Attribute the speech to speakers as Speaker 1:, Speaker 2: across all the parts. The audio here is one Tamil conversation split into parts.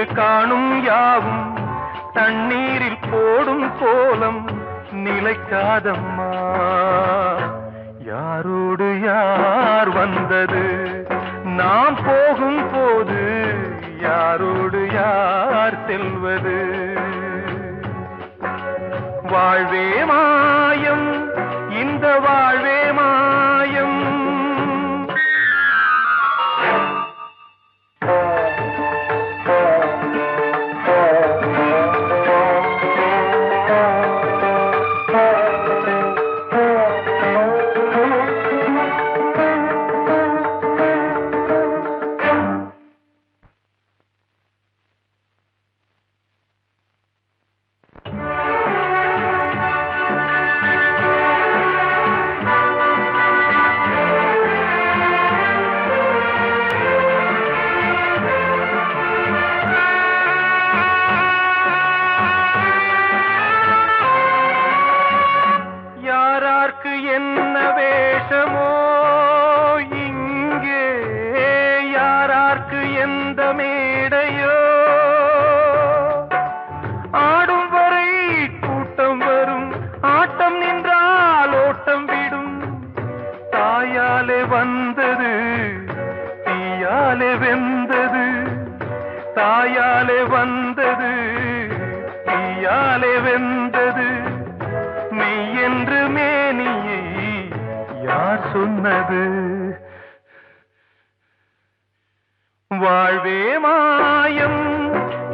Speaker 1: கண்ணில் காணும் யாவும் தண்ணீரில் போடும் கோலம் நிலைக்காதம்மா. யாரோடு யார் வந்தது நாம் போகும் போது, யாரோடு யார் செல்வது? வாழ்வே மாயம், இந்த வாழ்வே மாயம். என்ன வேஷமோ இங்கே, யாரார்க்கு எந்த மேடையோ, ஆடும் வரை கூட்டம் வரும், ஆட்டம் நின்றால் ஓட்டம் விடும். தாயாலே வந்தது தீயாலே வெந்தது, தாயாலே வந்தது தீயாலே வெந்தது. மெய் என்று மேனியை யார் சொன்னது? வாழ்வே மாயம்,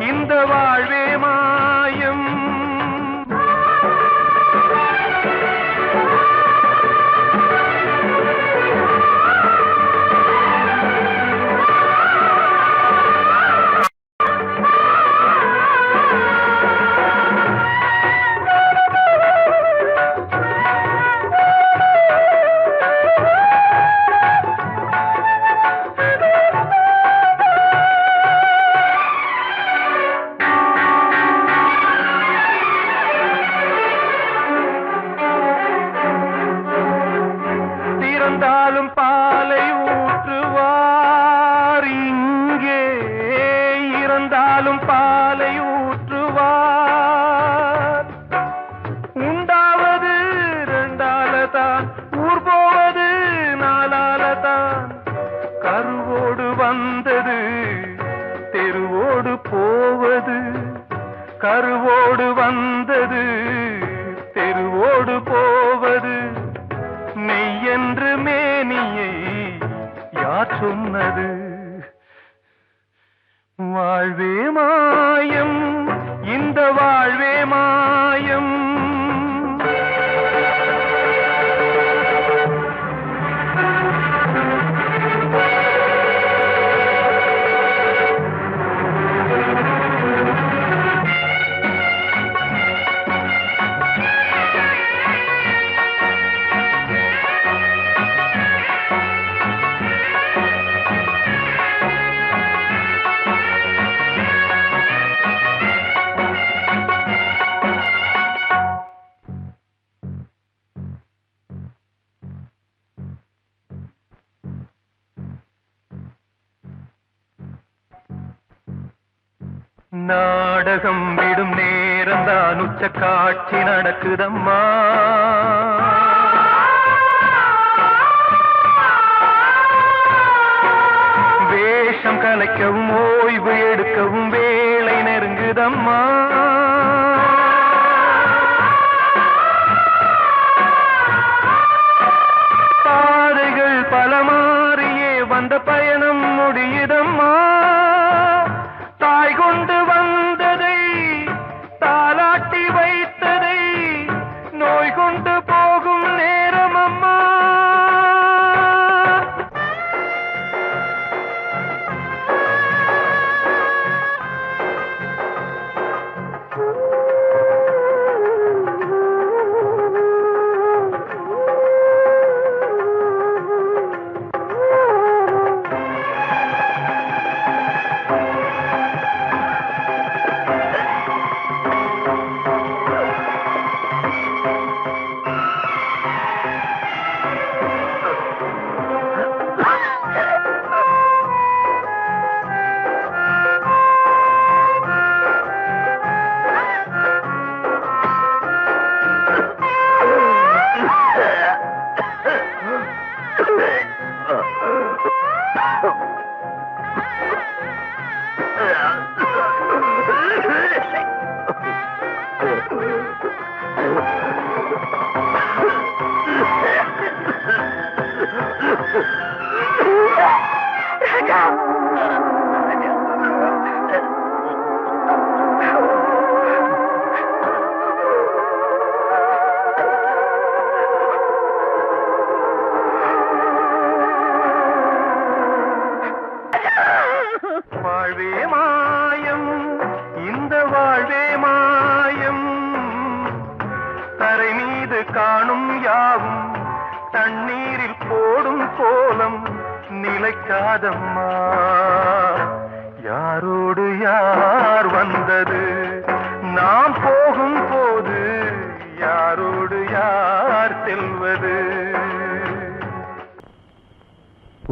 Speaker 1: இந்த வாழ்வே மாயம். இறந்தாலும் பாலை ஊற்றுவார் இங்கே, இறந்தாலும் பாலை ஊற்றுவார். உண்டாவது ரெண்டாலதான், ஊர் போவது நாலாலதான். கருவோடு வந்தது தெருவோடு போவது, கருவோடு வந்தது தெருவோடு போவது. மெய் என்று மேனியை யார் சொன்னது? வாழ்வே மாயம், இந்த வாழ்வே மாயம். நாடகம் விடும் நேரம்தான் உச்ச காட்சி நடக்குதம்மா. வேஷம் கலைக்கவும் ஓய்வு எடுக்கவும் வேளை நெருங்குதம்மா. பாதைகள் பல மாறியே வந்த பயணம் முடியுதம்மா. தாய் கொண்டு வந்ததை தாலாட்டி வைத்ததை நோய் கொண்டு போகும் நேரம் அம்மா. வாழ்வே மாயம், இந்த வாழ்வே மாயம், தரை மீது காணும் யாவும் தண்ணீரில் போடும் கோலம் நிலைக்காதம்மா. யாரோடு யார் வந்தது நாம் போகும் போது, யாரோடு யார் செல்வது?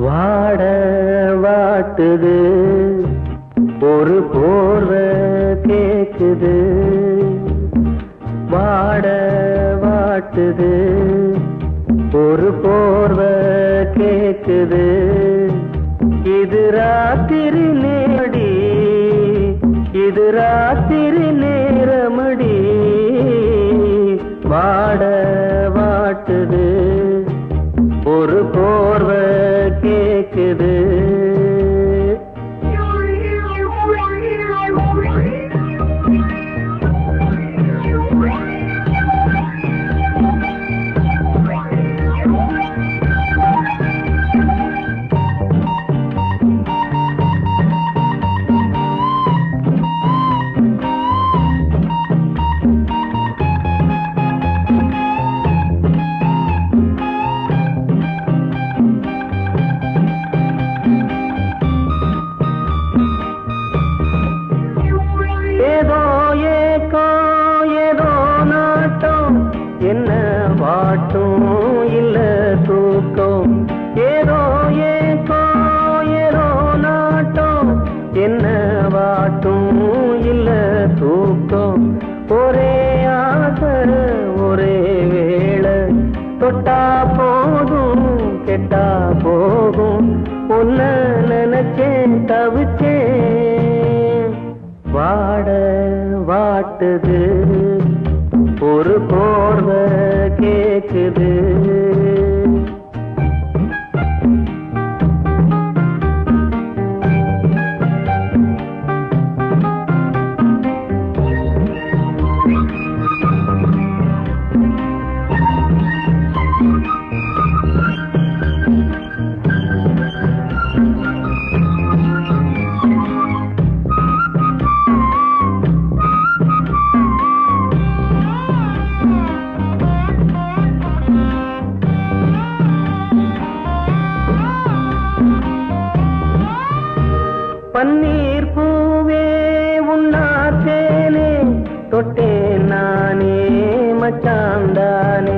Speaker 2: வாட வாட்டுது ஒரு போர்வை கேக்குது, வாட வாட்டுது ஒரு போர்வை கேக்குது. இது ராத்திரி நேரடி, இது ராத்திரி நேரமடி, வாட வாட்டுது ஒரு போர்வை கேக்குது. என்ன வாட்டும் இல்ல தூக்கம், ஏதோ ஏக்கோ ஏதோ நாட்டம், என்ன வாட்டும் இல்ல தூக்கம். ஒரே ஆசை ஒரே வேளை, தொட்டா போதும் கெட்டா போகும், உன்ன நினைச்சேன் தவிச்சேன். வாட வாட்டுது ஒரு போர்வை கேக்குது. பன்னீர் பூவே உன்னாத்தேனே, தொட்டேன் நானே மச்சாந்தானே.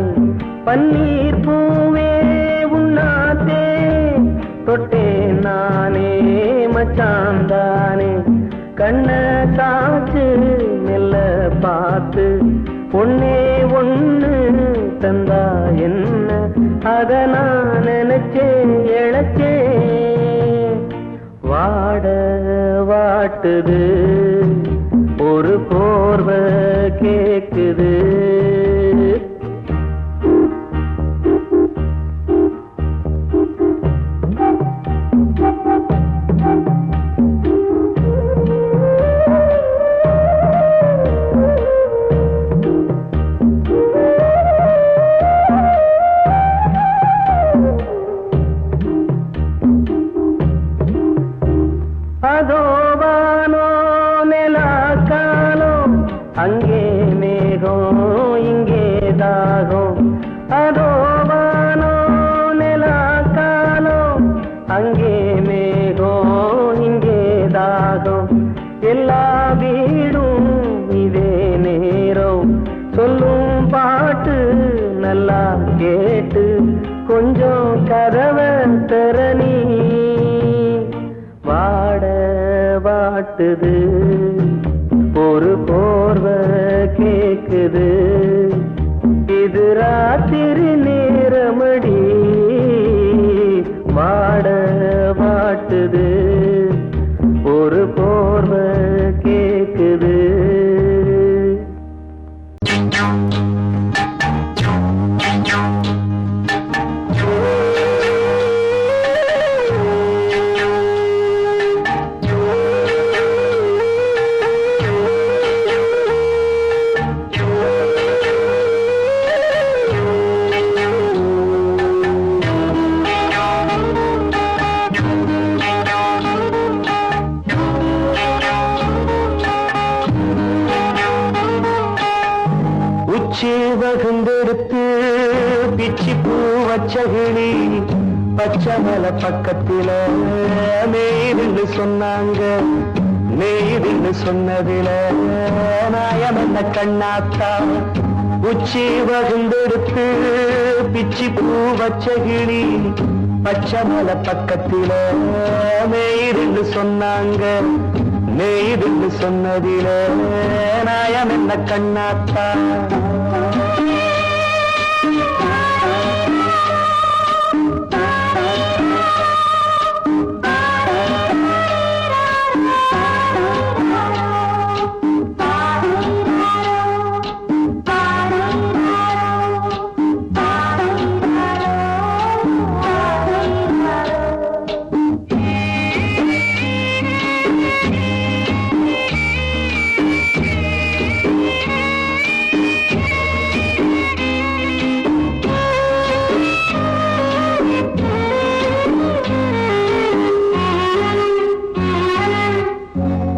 Speaker 2: பன்னீர் பூவே உன்னாத்தே, தொட்டேன் நானே மச்சாந்தானே. கண்ண சாச்சு மெல்ல பார்த்து ஒன்னே ஒண்ணு தந்தா என்ன, அத நான் நினைச்சேன் இழைச்சேன். வாட வாட்டுது ஒரு போர்வை கேக்குது. அதோ வானோ நிலாக்காலோ, அங்கே மேகம் இங்கே தாகம். அதோ வானோ நிலாக்காலோ, அங்கே மேகம் இங்கே தாகம். எல்லா வீடும் இதே நேரம், சொல்லும் பாட்டு நல்லா கேட்டு கொஞ்சம் கதவை திறனி. வாட வாட்டுது ஒரு போர்வை கேக்குது. இது ராத்திரி நேரமடி, வாட வாட்டுது ஒரு போர்வை வகுந்தெடுத்து பிச்சி பூ வச்ச கிளி பச்சை மலை பக்கத்தில மேய்துன்னு சொன்னாங்க. மேய்துன்னு சொன்னதில நாயம் என்ன கண்ணாத்தா. உச்சி வகுந்தெடுத்து பிச்சி பூ வச்ச கிளி பச்சை மலை பக்கத்தில மேய்துன்னு சொன்னாங்க. மேய்துன்னு சொன்னதில நாயம் என்ன கண்ணாத்தா.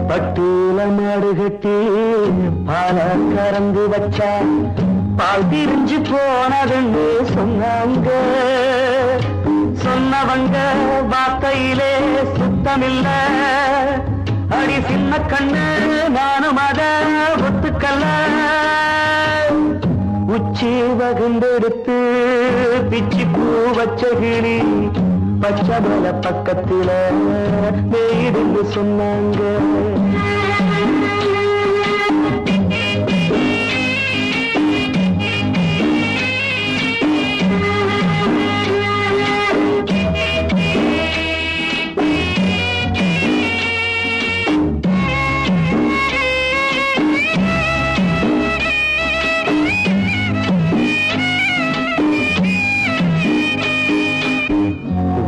Speaker 2: பட்டியல மாடு கட்டி பால கறந்து வச்சா பால் திரிஞ்சு போனதுன்னு சொன்னாங்க. சொன்னவங்க வார்த்தையிலே சுத்தமில்ல. அடி சின்ன கண்ணு நானும் அத ஒத்துக்கல்ல. உச்சி வகுந்தெடுத்து பிச்சி பூ வச்ச கிளி பச்சை மலை பக்கத்தில மேய்துன்னு சொன்னாங்க.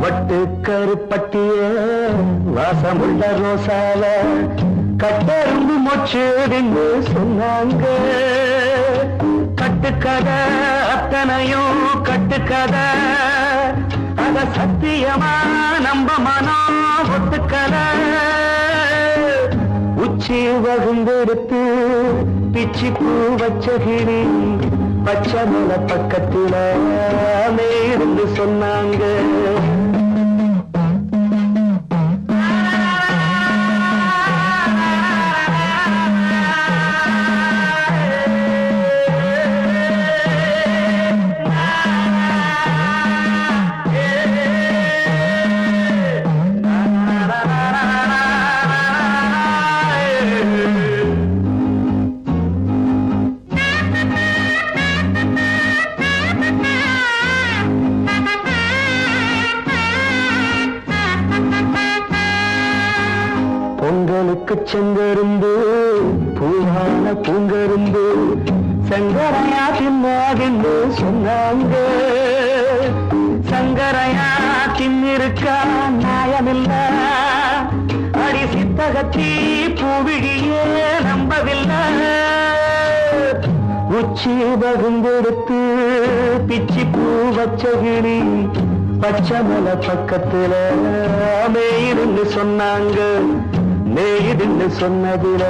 Speaker 2: வட்டு கருப்பட்டிய வாசமுள்ள ரோசால கட்டெரும்பு மொச்சுன்னு சொன்னாங்க. கட்டுக்கதை அத்தனையும் கட்டுக்கதை. அத சத்தியமா நம்ப மனம் ஒத்துக்கதை. உச்சி வகுந்தெடுத்து பிச்சி பூ வச்ச கிளி பச்சை மலை பக்கத்தில மேய்துன்னு சொன்னாங்க. பொங்கலுக்கு செங்கரும்பு பூவான பூங்கரும்பு சங்கரையா தின்னாகின்னு சொன்னாங்க. சங்கரையா தின்னிருக்கா நியாயமில்ல. அடி சித்தகத்தி பூவிழியே நம்பவில்லை. உச்சி வகுந்தெடுத்து பிச்சி பூ வச்ச கிளி பச்சை மலை பக்கத்தில மேய்துன்னு சொன்னாங்க. மேய்துன்னு சொன்னதில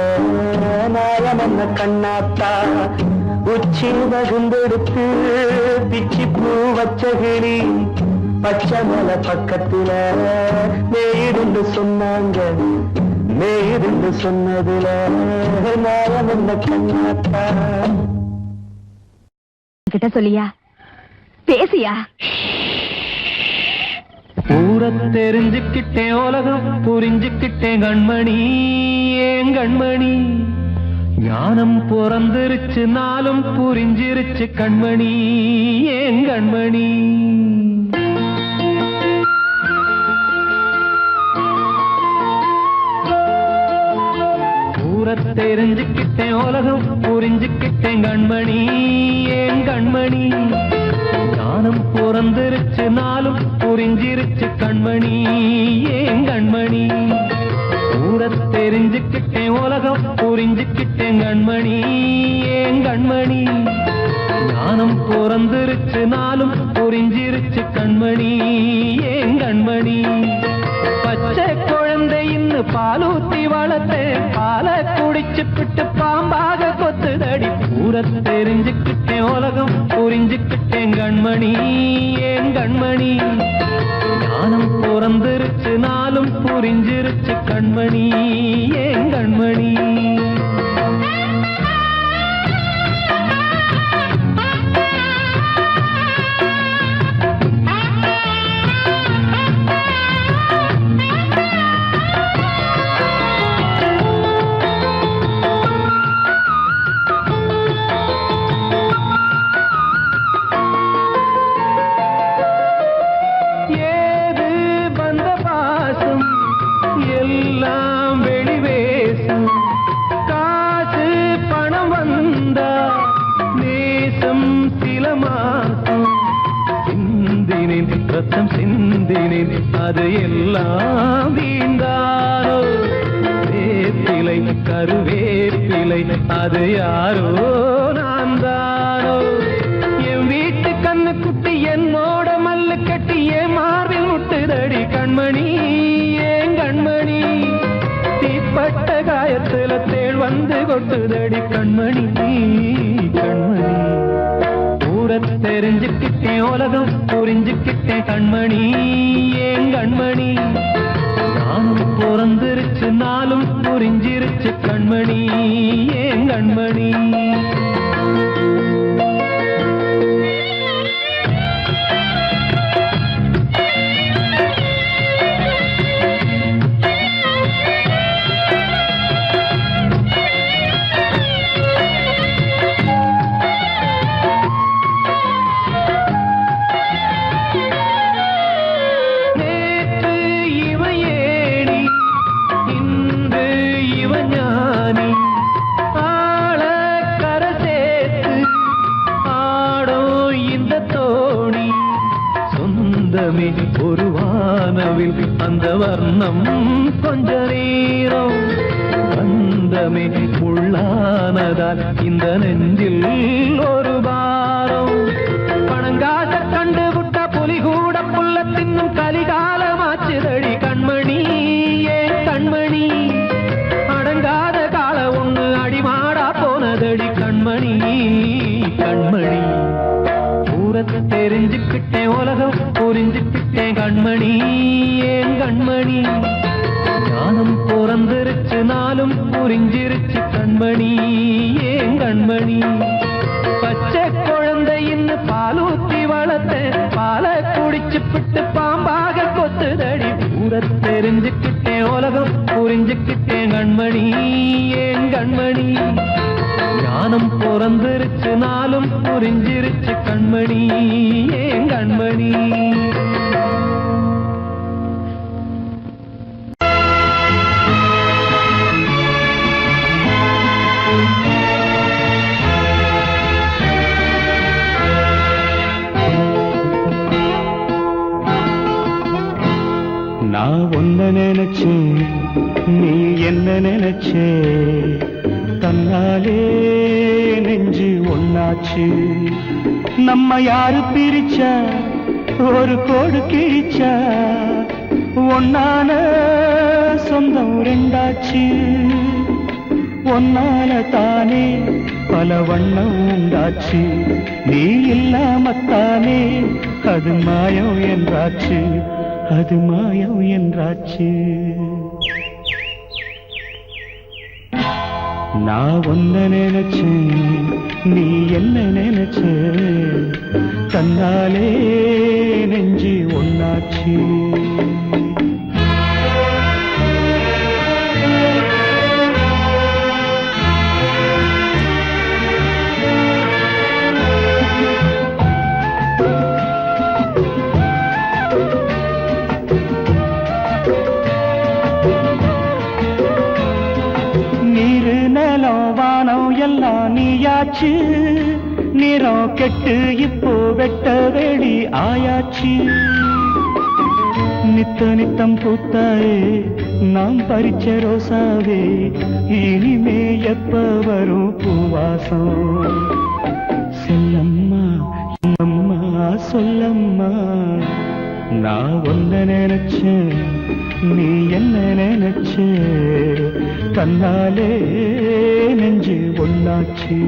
Speaker 2: நாயம் என்ன கண்ணாத்தா. உச்சி வகுந்தெடுத்து பிச்சி பூ வச்ச கிளி பச்சை மலை பக்கத்தில மேய்துன்னு சொன்னாங்க. மேய்துன்னு சொன்னதில நாயம் என்ன கண்ணாத்தா.
Speaker 3: கிட்ட சொல்லியா பேசியா?
Speaker 2: ஊரை தெரிஞ்சுக்கிட்டேன் உலகம் புரிஞ்சுக்கிட்டேன் கண்மணி ஏன் கண்மணி. ஞானம் பிறந்திருச்சு நாளும் புரிஞ்சிருச்சு கண்மணி ஏன் கண்மணி. ஊரை தெரிஞ்சுக்கிட்டேன் உலகம் புரிஞ்சுக்கிட்டேன் கண்மணி ஏன் கண்மணி. ஞானம் பிறந்திருச்சு நாளும் புரிஞ்சிருச்சு கண்மணி ஏன் கண்மணி. ஊரை தெரிஞ்சுக்கிட்டேன் உலகம் புரிஞ்சுக்கிட்டேன் கண்மணி ஏன் கண்மணி. ஞானம் பிறந்திருச்சு நாளும் புரிஞ்சிருச்சு கண்மணி ஏன் கண்மணி. பச்சை குழந்தையின்னு பாலூத்தி வளர்த்து பாலை குடிச்சு பிட்டு பாம்பாக கொத்துதடி பூ ஊரை தெரிஞ்சுக்கிட்டேன் உலகம் புரிஞ்சுக்கிட்டேன் கண்மணி ஏன் கண்மணி ஞானம் பிறந்திருச்சு நாளும் புரிஞ்சிருச்சு கண்மணி ஏன் கண்மணி எல்லாம் வெளிவேசம் காசு பணம் வந்தா நேசம் சில மாசம் சிந்தினேன் ரத்தம் சிந்தினேன் அது எல்லாம் வீண்டாரோ வேப்பிலை கருவேப்பிலை அது யாரோ நான் தானோ என் வீட்டு கண்ணு குட்டி என்னோட மல்லு கட்டி என் மார்பில் முட்டுதடி கண்மணி கண்மணி தீப்பட்ட காயத்துல தேள் வந்து கொட்டுதடி கண்மணி கண்மணி ஊரை தெரிஞ்சுக்கிட்டேன் உலகம் புரிஞ்சுக்கிட்டேன் கண்மணி ஏன் கண்மணி நானும் பிறந்திருச்சு நாளும் புரிஞ்சிருச்சு கண்மணி ஏன் கண்மணி ஒரு வானவில் அந்த வர்ணம் கொஞ்ச நேரம் வந்தமே உள்ளானதால் இந்த நெஞ்சில் ஒரு பாரம் பணங்காச கண்டு விட்ட புலி கூட புல்ல தின்னும் கலிகாலமாச்சுதடி கண்மணி ஏன் கண்மணி அடங்காத கால ஒண்ணு அடிமாடா போனதடி கண்மணி கண்மணி தெரிஞ்சுக்கிட்டேன் உலகம் புரிஞ்சுக்கிட்டேன் கண்மணி ஏன் கண்மணி ஞானம் பிறந்திருச்சு நாளும் புரிஞ்சிருச்சு கண்மணி ஏன் கண்மணி பச்சை குழந்தையின் பாலூத்தி வளர்த்த பாலை குடிச்சு பிட்டு பாம்பாக கொத்துதடி ஊரை தெரிஞ்சுக்கிட்டேன் உலகம் புரிஞ்சுக்கிட்டேன் கண்மணி ஏன் கண்மணி ஞானம் பிறந்திருச்சு நாளும் புரிஞ்சிருச்சு கண்மணி ஏன் கண்மணி
Speaker 4: நான் ஒன்ன நினைச்சேன் நீ என்ன நினைச்சே தன்னாலே நெஞ்சு ஒன்னாச்சு நம்ம யாரு பிரிச்சா ஒரு கோடு கிழிச்சா ஒன்னான சொந்தம் ரெண்டாச்சு ஒன்னால தானே பல வண்ணம் உண்டாச்சு நீ இல்லாமத்தானே அது மாயம் என்றாச்சு அது மாயம் என்றாச்சு நான் ஒன்ன நினைச்சேன் நீ என்ன நினைச்ச தன்னாலே நெஞ்சு ஒன்னாச்சு எல்லாம் நீயாச்சு நிறம் கெட்டு இப்போ வெட்ட வெளி ஆயாச்சு நித்த நித்தம் பூத்தாயே நாம் பறிச்ச ரோசாவே இனிமே எப்ப வரும் பூவாசம் செல்லம்மா அம்மா சொல்லம்மா நான் ஒன்ன நினைச்சேன் நீ என்ன நினைச்ச தன்னாலே நெஞ்சு ஒண்ணாச்சு.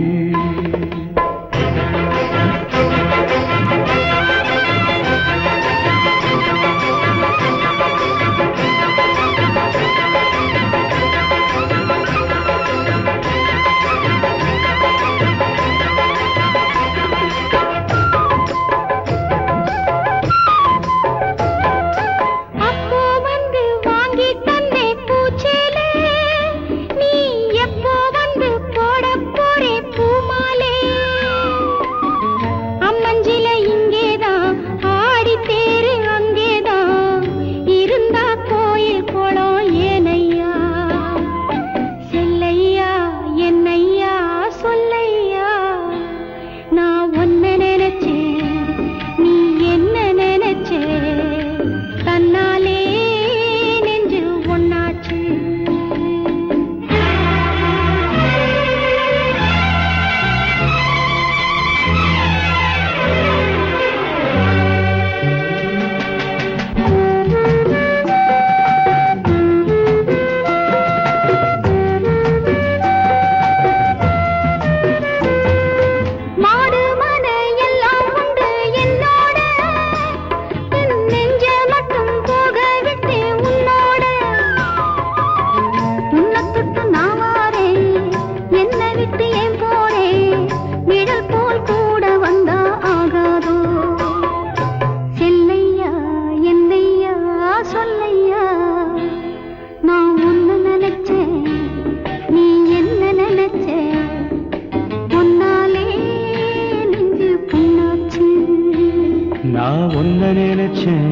Speaker 4: நான் ஒன்ன நினைச்சேன்,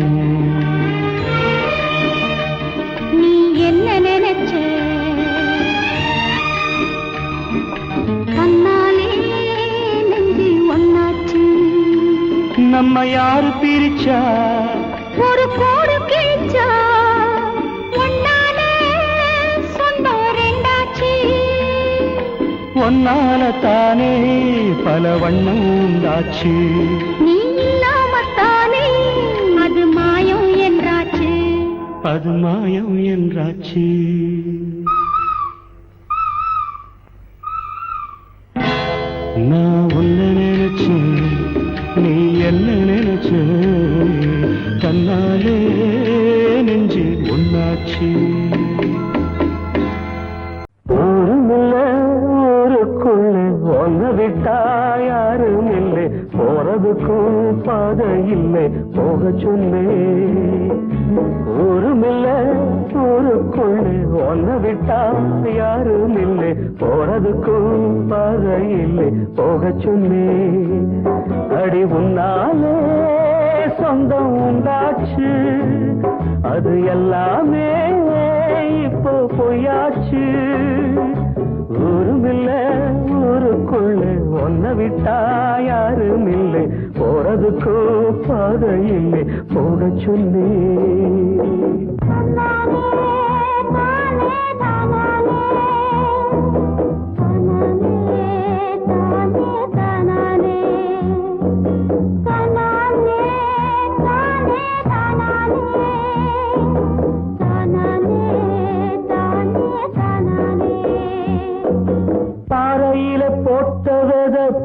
Speaker 5: நீ என்ன நினைச்ச? கண்ணாலே நெஞ்சு ஒன்னாச்சு.
Speaker 4: நம்ம யாரு பிரிச்சா
Speaker 5: ஒரு கோடு கிழிச்சா ஒன்னாலே சொந்தம் ரெண்டாச்சு.
Speaker 4: ஒன்னால தானே பல வண்ணம் உண்டாச்சு.
Speaker 5: நீ இல்லாமத்தானே அது மாயம் என்றாச்சு.
Speaker 4: அது மாயம் என்றாச்சு. நான் உன்ன நினைச்சேன், நீ என்ன நினைச்ச? தன்னாலே நெஞ்சு ஒன்னாச்சு. ஒன்ன விட்டா யாரும் இல்லை, போறதுக்கும் பாதை இல்லை, போக சொன்னே. ஊருமில்ல ஊருக்குள்ளே ஒன்ன விட்டா யாரும் இல்லை, போறதுக்கும் பாதை இல்லை, போக சொன்னே. அடி உன்னாலே சொந்தம் உண்டாச்சு, அது எல்லாமே இப்போ பொய்யாச்சு. ஊருமில்ல ஊருக்குள்ள ஒன்ன விட்டா யாரும் இல்லை, போறதுக்கோ பாதை இல்லை, போக சொல்லி.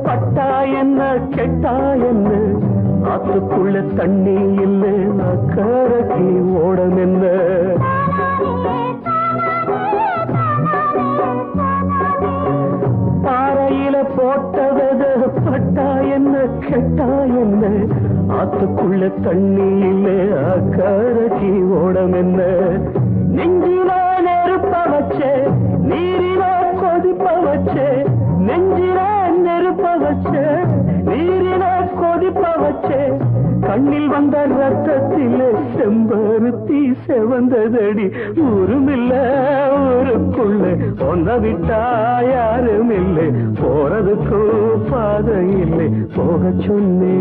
Speaker 4: பட்டா என்ன கெட்டா என்ன, ஆத்துக்குள்ள தண்ணி இல்லை, அக்கறைக்கு ஓடம் என்ன. பாறையில போட்டவத பட்டா என்ன கெட்டா என்ன, ஆத்துக்குள்ள தண்ணி இல்லை, அக்கறைக்கு ஓடம் என்ன. நெஞ்சில நெருப்ப வச்சே, நீரில கொதிப்ப வச்சே, நெஞ்சில நெருப்ப வச்சே, நீரில கொதிப்ப வச்சே, கண்ணில் வந்த ரத்தத்திலே செம்பருத்தி செவந்ததடி. ஊருமில்ல ஊருக்குள்ள ஒன்ன விட்டா யாரும் இல்லை, போறதுக்கு பாதை இல்லை, போக சொன்னே.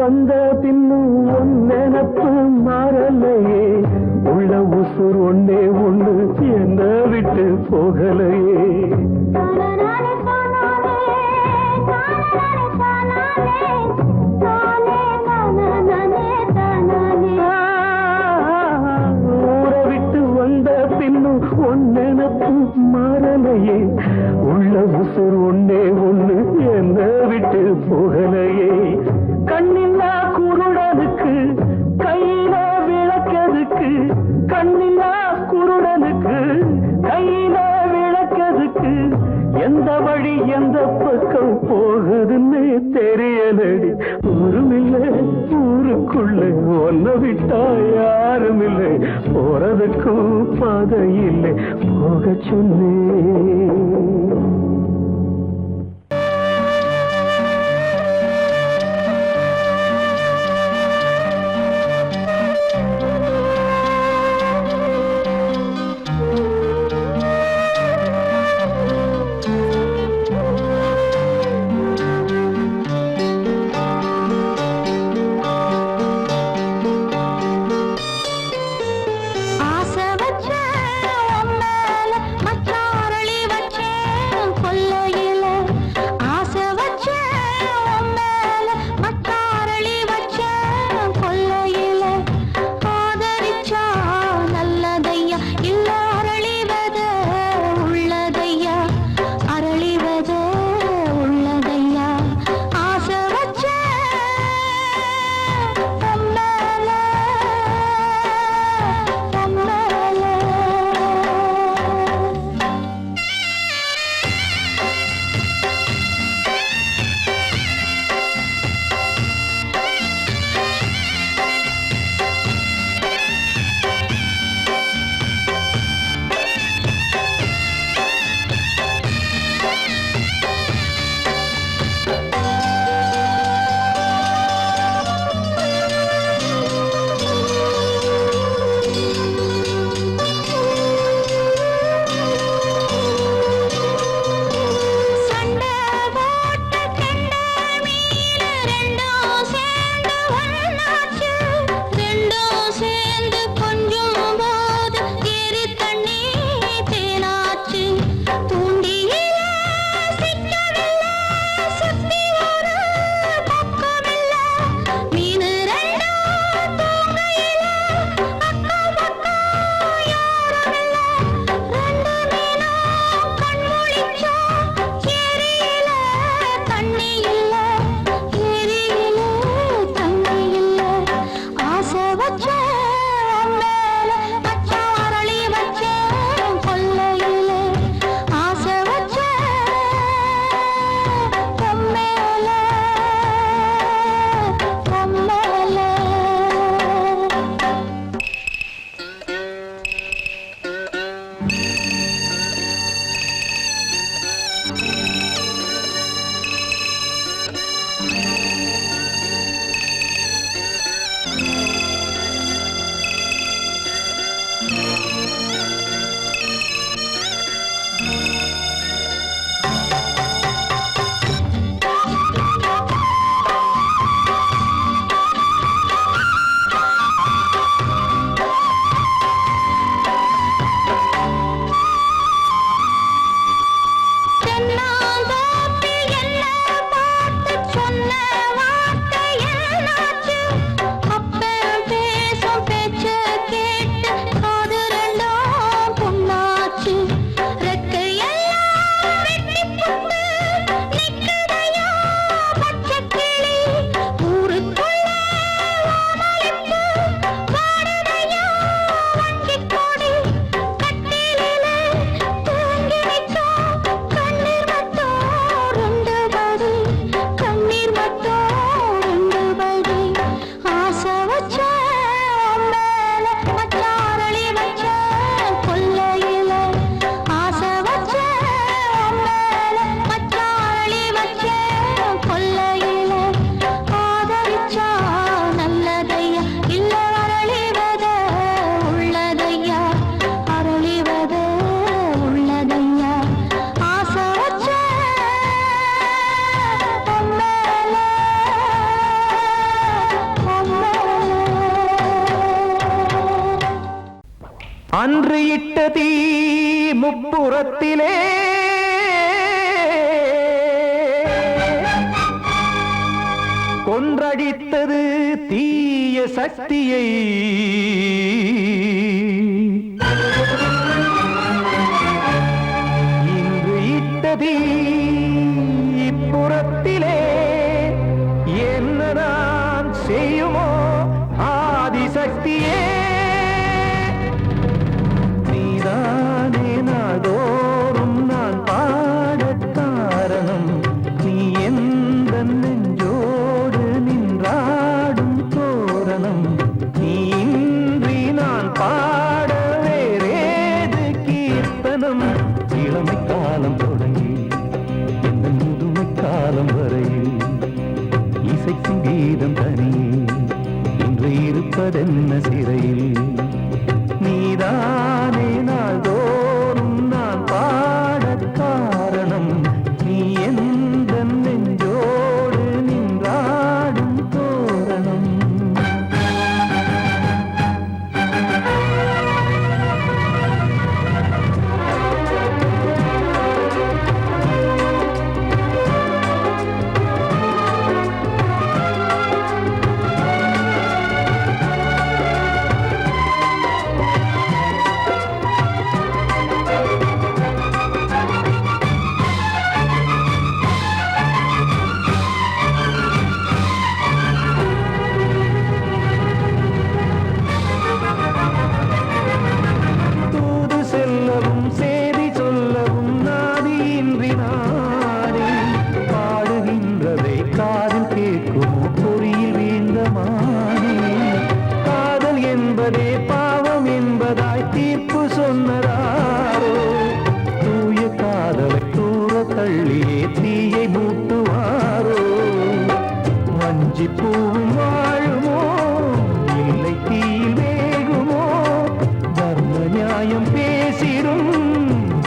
Speaker 4: வந்த பின்னும் உன் நினப்பு மாறலையே உள்ள உசுர் ஒன்னே ஒண்ணு என்ன விட்டு போகலையே ஊரை விட்டு வந்த பின்னும் உன் நினப்பு மாறலையே உள்ள உசுர் ஒன்னே ஒண்ணு என்ன விட்டு போகலையே கண்ணில்லா குருடனுக்கு கையில விளக்கதுக்கு கண்ணில்லா குருடனுக்கு கையில விளக்கதுக்கு எந்த வழி எந்த பக்கம் போகுதுன்னு தெரியலடி ஒருமில்லை ஊருக்குள்ள ஒன்ன விட்டா யாரும் இல்லை போறதுக்கும் பாதை இல்லை போக சொன்னேன்
Speaker 5: ஆசை வச்ச உன் மேல மச்சாரளி வச்ச
Speaker 2: அன்று இட்ட தீ முப்புறத்திலே கொன்றடித்தது தீய சக்தியை இன்று இட்ட தீ இப்புறத்திலே என்னதான் செய்யுமோ ஆதிசக்தியே நீதானே நாள்தோறும் நான் பாடக் காரணம் நீ எந்த நெஞ்சோடு நின்றாடும் தோரணம் நீ இன்றி நான் பாட வேறேது கீர்த்தனம் இளமை காலம் தொடங்கி எந்த முதுமை காலம் வரையில் இசைக்கும் கீதம் தனியே இன்று இருப்பதென்ன சிறையில் நீதானே நாள்தோறும் நான் பாடக் காரணம் நீ எந்த நெஞ்சோடு நின்றாடும் தோரணம் பூவும் வாழுமோ இல்லை தீயில் வேகுமோ தர்ம நியாயம் பேசிடும்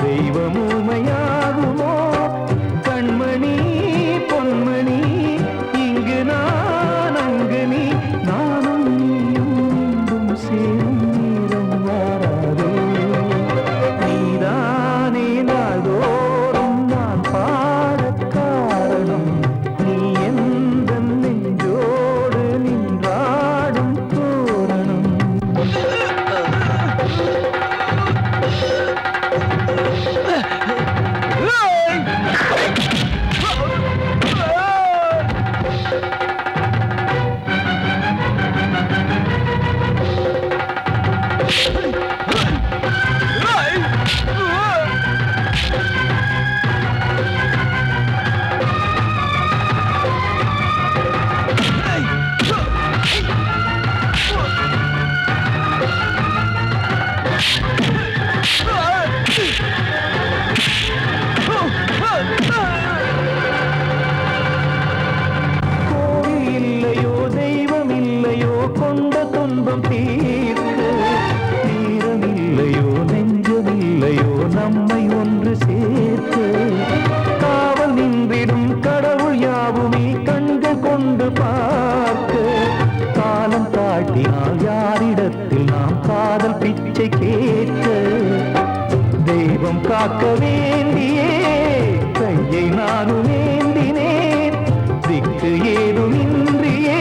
Speaker 2: தெய்வம் ஊமையாகுமோ கண்மணி பொன்மணி இங்கு நான் அங்கு நீ நானும் நீயும் மீண்டும் சேரும் நேரம் வாராதோ நீதானே நாள்தோறும் நான் பாடக் காரணம் நீ எந்த நெஞ்சோடு நின்றாடும் தோரணம் கோவில் இல்லையோ தெய்வம் இல்லையோ கொண்ட துன்பம் தீர்க்க நேரம் இல்லையோ நெஞ்சம் இல்லையோ நம்மை ஒன்று சேர்க்க காவல் நின்றிடும் கடவுள் யாவுமே கண்கள் கொண்டு பார்க்க காலம் காட்டினால் யாரிடத்தில் நாம் காதல் பிச்சை கேட்க தெய்வம் காக்க வேண்டியே கையை நானும் ஏந்தினேன் திக்கு ஏதும் இன்றியே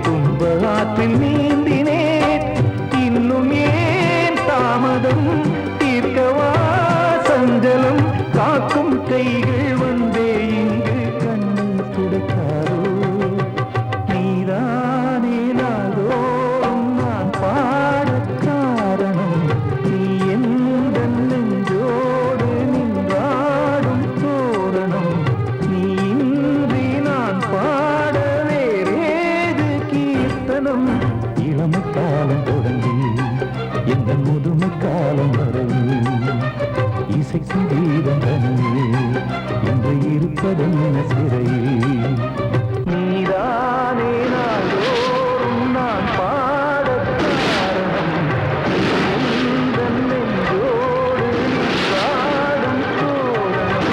Speaker 2: துன்ப ஆற்றில் நீந்தினேன் இன்னும் ஏன் தாமதம் தீர்க்கவா சஞ்சலம் காக்கும் கைகள் வந்தே இங்கு கண்ணீர் துடைக்காரோ நீதானே நாள்தோறும் நான் பாடக் காரணம் நீ எந்த நெஞ்சோடு நின்றாடும் தோரணம் நீ இன்றி நான் பாட வேறேது கீர்த்தனம் இளமை காலம் தொடங்கி எந்த முதுமை காலம் வரையில் இசைக்கும் கீதம் தனியே என்று இருப்பதென்ன சிறையில் நீதானே நாள்தோறும் நான் பாடக் காரணம் எந்த நெஞ்சோடு நின்றாடும் தோரணம்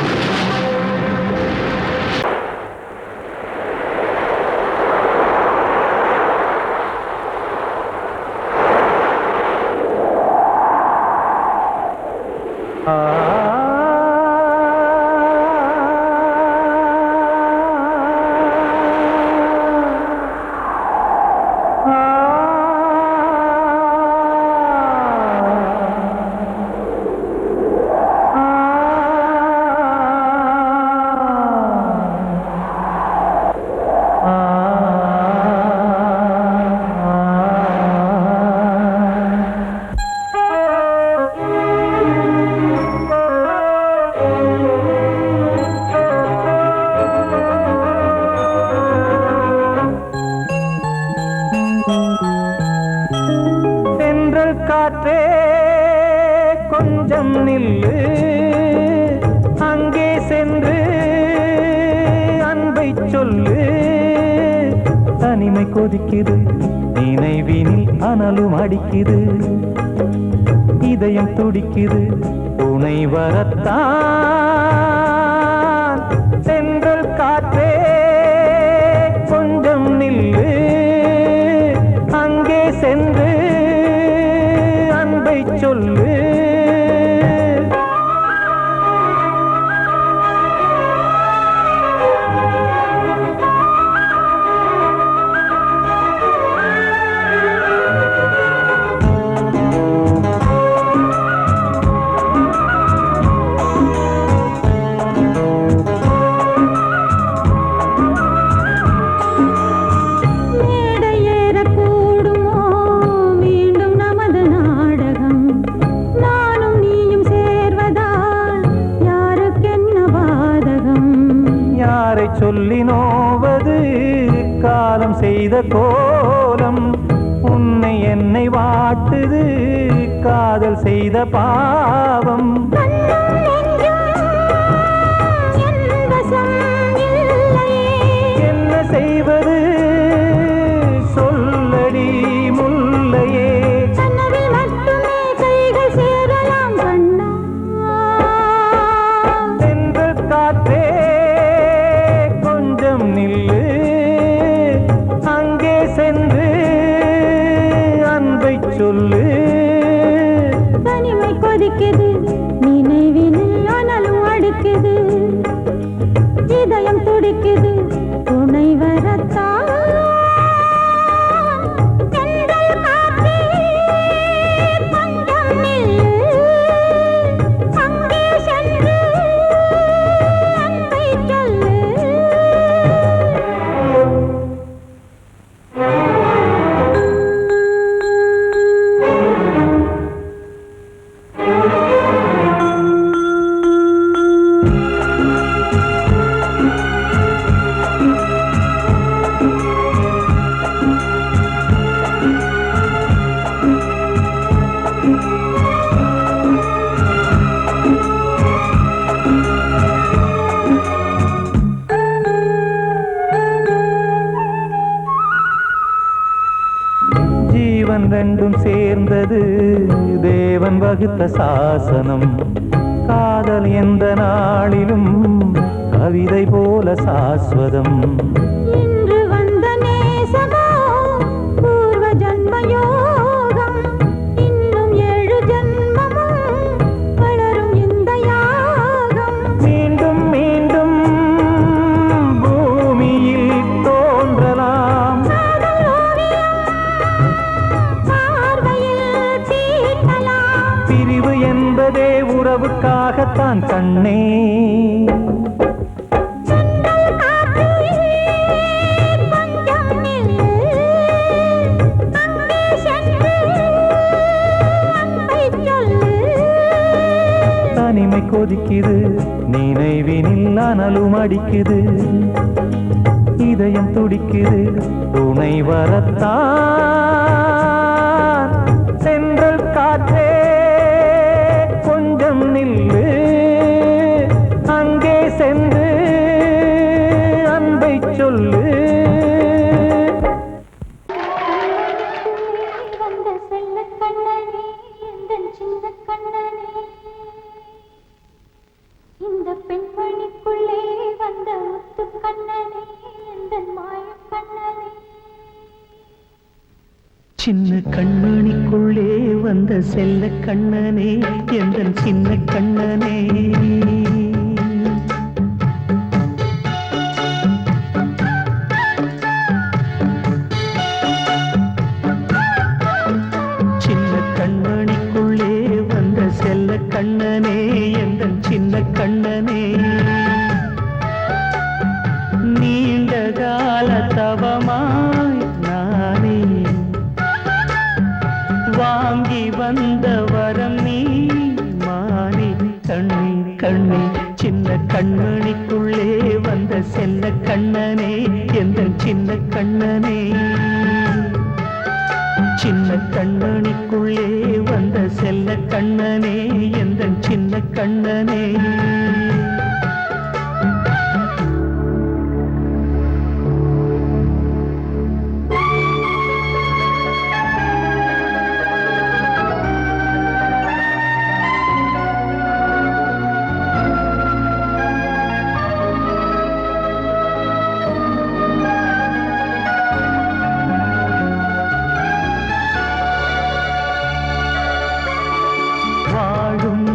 Speaker 2: தென்றல் காற்றே கொஞ்சம் நில்லு அங்கே சென்று அன்பை சொல்லு தனிமை கொதிக்குது நினைவினில் அனலும் அடிக்குது இதயம் துடிக்குது துணை வரத்தான் தென்றல் காற்றே கொஞ்சம் நில்லு அங்கே சென்று அன்பை சொல்லு சொல்லி நோவது காலம் செய்த கோலம் உன்னை என்னை வாட்டுது காதல் செய்த பாவம் என்ன செய்வது சொல்லடி முல்லையே தென்றல் காற்றே நில்லு அங்கே சென்று அன்பை சொல்லு
Speaker 5: தனிமை கொதிக்குது நினைவினில் அனலும் அடிக்குது இதயம் துடிக்குது துணை வரத்தான் தென்றல் காற்றே கொஞ்சம் நில்லு அங்கே சென்று அன்பை சொல்லு
Speaker 2: ஜீவன் ரெண்டும் சேர்ந்தது தேவன் வகுத்த சாசனம் காதல் எந்த நாளிலும் கவிதை போல சாஸ்வதம்
Speaker 5: இன்று வந்த நேசமோ பூர்வ ஜன்ம யோகம் இன்னும் 7 ஜன்மமும் வளரும் இந்த யாகம்
Speaker 2: மீண்டும் மீண்டும் பூமியில் தோன்றலாம் பிரிவு என்பதே உறவுக்காகத்தான் கண்ணே தனிமை கொதிக்குது நினைவினில் அனலும் அடிக்குது இதயம் துடிக்குது துணை வரத்தான் தென்றல் காற்றே கொஞ்சம் நில்லு அங்கே சென்று அன்பை சொல்லு
Speaker 5: வந்த செல்ல கண்ணனே எந்தன் சின்ன கண்ணனே இந்த பெண்மணிக்குள்ளே வந்த முத்து கண்ணனே எந்தன் மாய கண்ணனே
Speaker 2: சின்ன கண்மணிக்குள்ளே வந்த செல்ல கண்ணனே எந்தன் சின்ன கண்ணனே சின்ன கண்மணிக்குள்ளே வந்த செல்ல கண்ணனே எந்தன் சின்ன கண்ணனே நீண்ட கால தவமாய் நானே வாங்கி வந்த வரம் நீ மானே கண்ணே கண்ணே சின்ன கண்மணிக்குள்ளே வந்த செல்ல கண்ணனே எந்தன் சின்ன கண்ணனே சின்ன கண்மணி கண்மணிக்குள்ளே வந்த செல்ல கண்ணனே எந்தன் சின்ன கண்ணனே வாழும்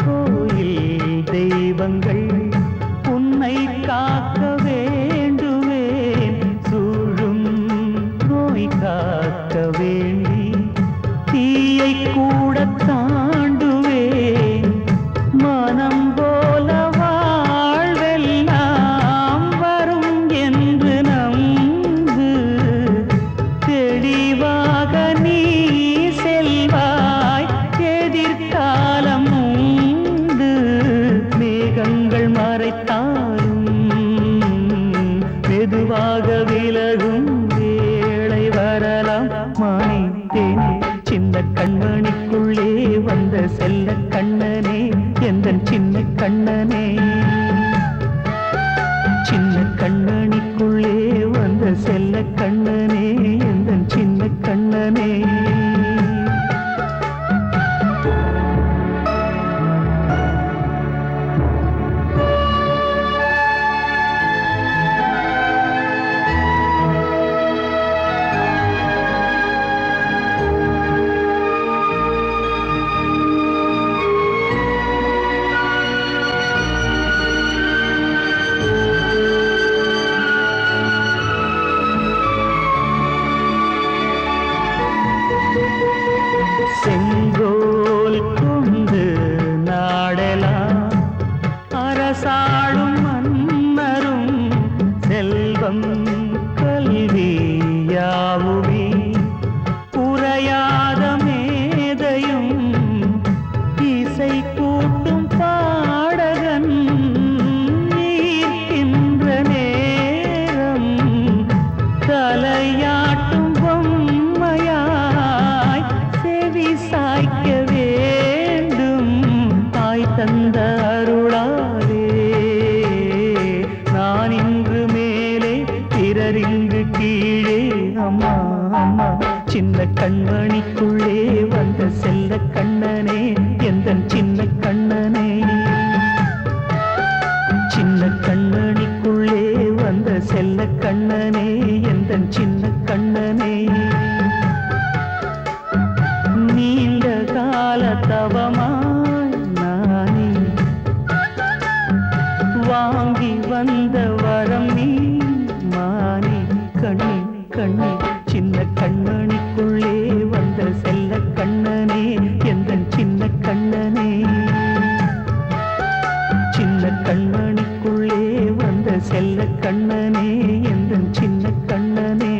Speaker 2: கோயில் தெய்வங்கள் உன்னை காக்க வேண்டுவேன் சூழும் நோய் காக்க வேண்டி தீயை கூட தாண்டுவேன் மனம் போல வாழ்வெல்லாம் வரும் என்று நம்பு தெளிவாக நீ செல்வாய் எதிர்காலம் உண்டு மேகங்கள் மறைத்தாலும் மெதுவாக விலகும் வேளை வரலாம் மானே தேனே சின்ன கண்மணிக்குள்ளே வந்த செல்ல கண்ணனே எந்தன் சின்ன கண்ணனே சின்ன கண்ணனிக்குள்ளே வந்த செல்ல கண்ணனே எந்தன் சின்ன கண்ணனே செங்கோல் கொண்டு நாடலாம் அரசாளும் மன்னரும் செல்வம் கல்வி யாவுமே உரையாத மேதையும் இசை கூட்டும் பாடகன் ஈர்க்கின்ற நேரம் தலையாட்டும் பொம்மையாய் செவி சாய்க்க வேண்டும் தாய் தந்த அருளாலே நான் இன்று மேலே பிறரிங்கு கீழே அம்மா அம்மா சின்ன கண்மணிக்குள்ளே வந்த செல்ல கண்ணனே எந்தன் சின்ன கண்ணனே சின்ன கண்ணனிக்குள்ளே வந்த செல்ல கண்ணனே எந்தன் சின்ன கண்ணனே நீண்ட கால தவமாய் நானே வாங்கி வந்த வரம் நீ மானே கண்ணே கண்ணே சின்ன கண்ணனிக்குள்ளே வந்த செல்ல கண்ணனே எந்தன் சின்ன கண்ணனே சின்ன கண்ணனிக்குள்ளே வந்த செல்ல கண்ணனே எந்தன் சின்ன கண்ணனே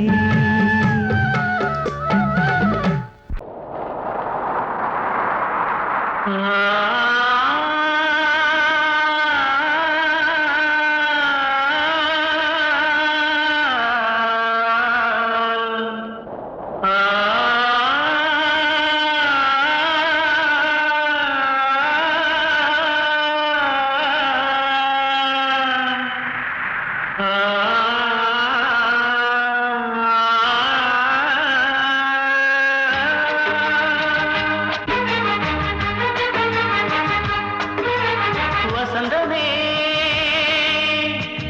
Speaker 2: வசந்தமே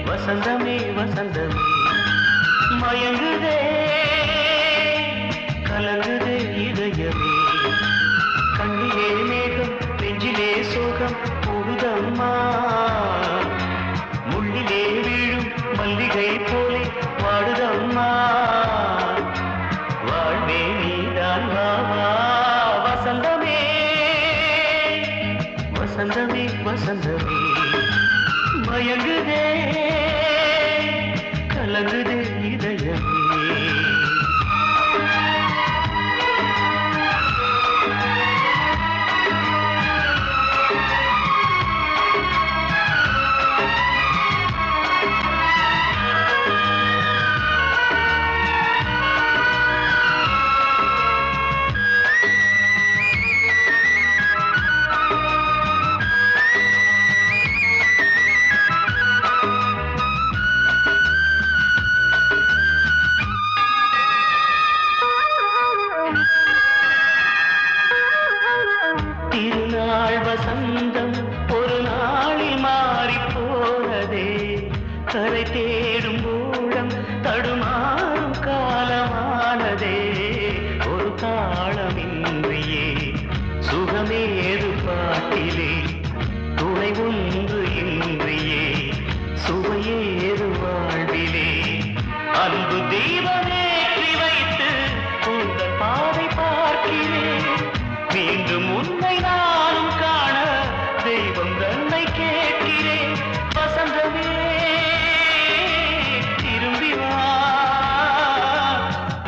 Speaker 2: வசந்தமே வசந்தமே மயங்குதே கலங்குதே இதயமே கண்ணிலே மேகம் நெஞ்சிலே சோகம் போடுதம்மா முள்ளிலே வீழும் மல்லிகை போலே வாடுதம்மா வாழ்வே நீதான் வாவா வசந்தமே வசந்தமே வசந்தமே மயங்குதே கலங்குதே இதயமே ஆழமின்றியே சுகமேது பாட்டிலே துணை ஒன்று இன்றியே சுவையேது வாழ்விலே அன்பு தீபமேற்றி வைத்து உங்கள் பாதை பார்க்கிறேன் மீண்டும் உன்னை நானும் காண தெய்வம் தன்னை கேட்கிறேன் வசந்தமே திரும்பி வா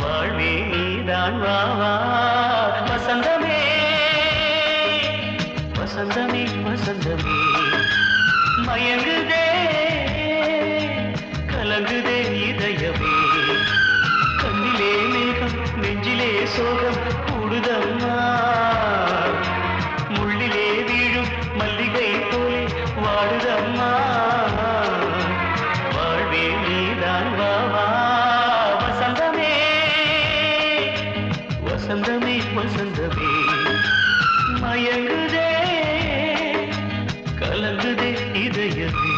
Speaker 2: வாழ்வே நீதான் வா வா வசந்தமே வசந்தமே வசந்தமே மயங்குதே கலங்குதே இதயமே கண்ணிலே மேகம் நெஞ்சிலே சோகம் கூடுதம்மா முள்ளிலே வீழும் மல்லிகை போலே வாடுதம்மா வாழ்வே நீதான் வா வா வசந்தமே வசந்தமே வசந்தமே மயங்குதே கலங்குதே இதயமே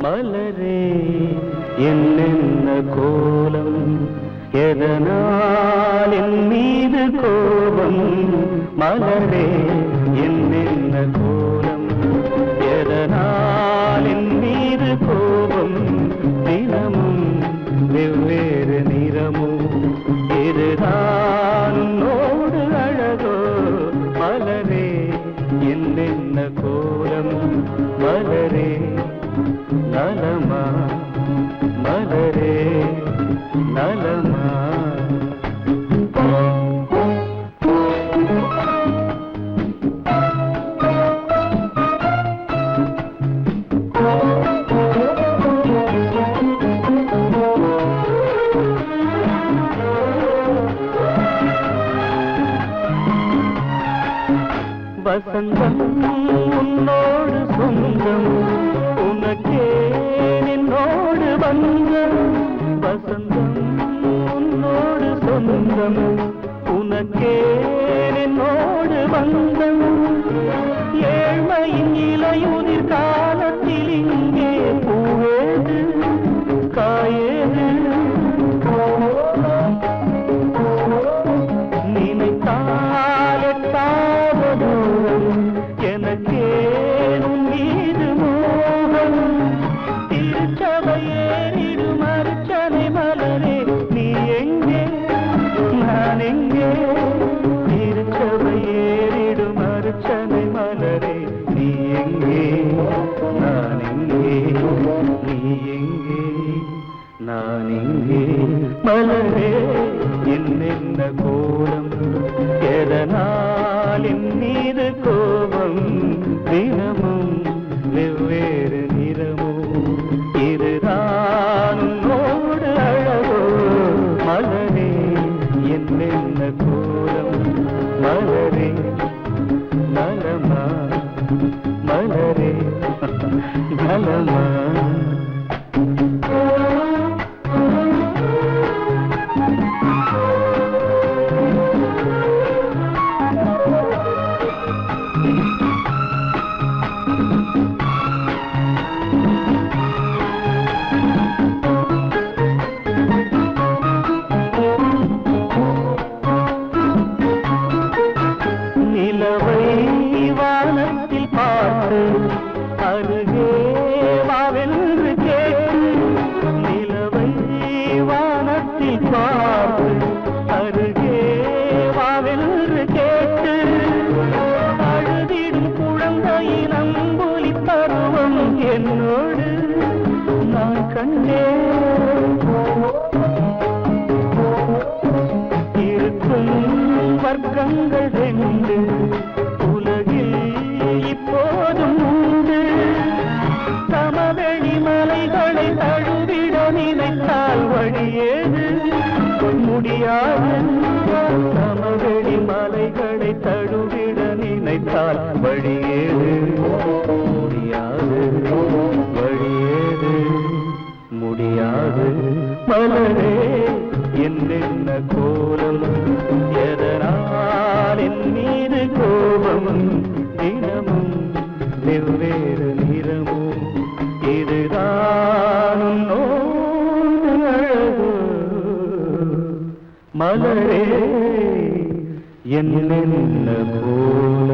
Speaker 4: மலரே என்னென்ன கோலம் எதனால் என் மீது கோபம் மலரே என்னென்ன கோலம் எதனால் என் மீது கோபம் தினமும் வெவ்வேறு நிறமும் இதுதான் உன்னோடு அழகோ மலரே என்னென்ன கோலம் மலரே நலமா மலரே நலமா வசந்தம் உன்னோடு சொந்தம் உனக்கே நின்னோடு வந்தம் வசந்தம் உன்னோடு சொந்தம் உனக்கே நின்னோடு வந்தம் ஏழ்மையின் இலையுதிர் காலத்தில் இங்கே பூவேது காயேது நினைத்தால் எட்டாத தூரம் எனக்கே உன் மீது மோகம் திருச்சபையேறிடும் அர்ச்சனை மலரே நீ எங்கே நான் எங்கே திருச்சபையேறிடும் அர்ச்சனை மலரே நீ எங்கே நான் எங்கே நீ எங்கே நான் எங்கே மலரே என்னென்ன கோலம் எதனால் என் மீது கோபம் தினமும் வெவ்வேறு நிறமும் இதுதான் உன்னோடு அழகோ மலரே என்னென்ன கோலம் மலரே நலமா மலரே நலமா நிலவை வானத்தில் பார்த்து அருகே வாவென்று கேட்டு நிலவை வானத்தில் பார்த்து அருகே வாவென்று கேட்டு அழுதிடும் குழந்தையின் அம்புலி பருவம் என்னோடு நான் கண்டேன் இருக்கும் வர்க்கங்கள் ரெண்டு உலகில் இப்போதும் உண்டு சமவெளி மலைகளை தழுவிட நினைத்தால் வழியேது முடியாது சமவெளி மலைகளை தழுவிட நினைத்தால் வழியேது முடியாது வழியேது முடியாது மலரே என்னென்ன கோலம் எதனால் என் மீது கோபம் தினமும் வெவ்வேறு நிறமோ இதுதான் உன்னோடு அழகு மலரே என்னென்ன போல்